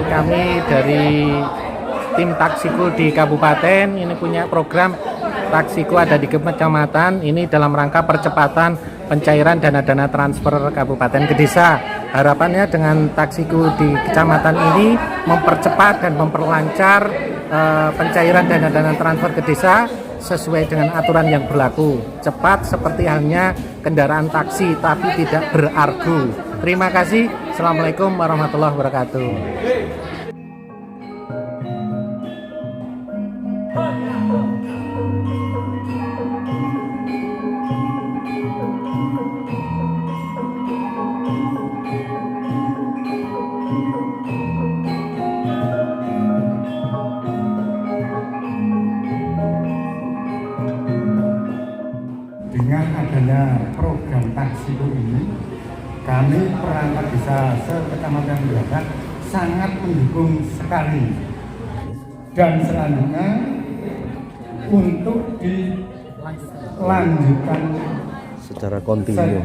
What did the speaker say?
kami dari tim Taksiku di kabupaten ini punya program Taksiku ada di kecamatan ini dalam rangka percepatan pencairan dana-dana transfer kabupaten ke desa. Harapannya dengan Taksiku di kecamatan ini mempercepat dan memperlancar pencairan dana-dana transfer ke desa sesuai dengan aturan yang berlaku. Cepat seperti halnya kendaraan taksi tapi tidak berargu. Terima kasih. Assalamualaikum warahmatullahi wabarakatuh. Dengan adanya program Taksiku ini, kami perangkat desa sekecamatan Beladak sangat mendukung sekali. Dan selanjutnya untuk dilanjutkan secara kontinu.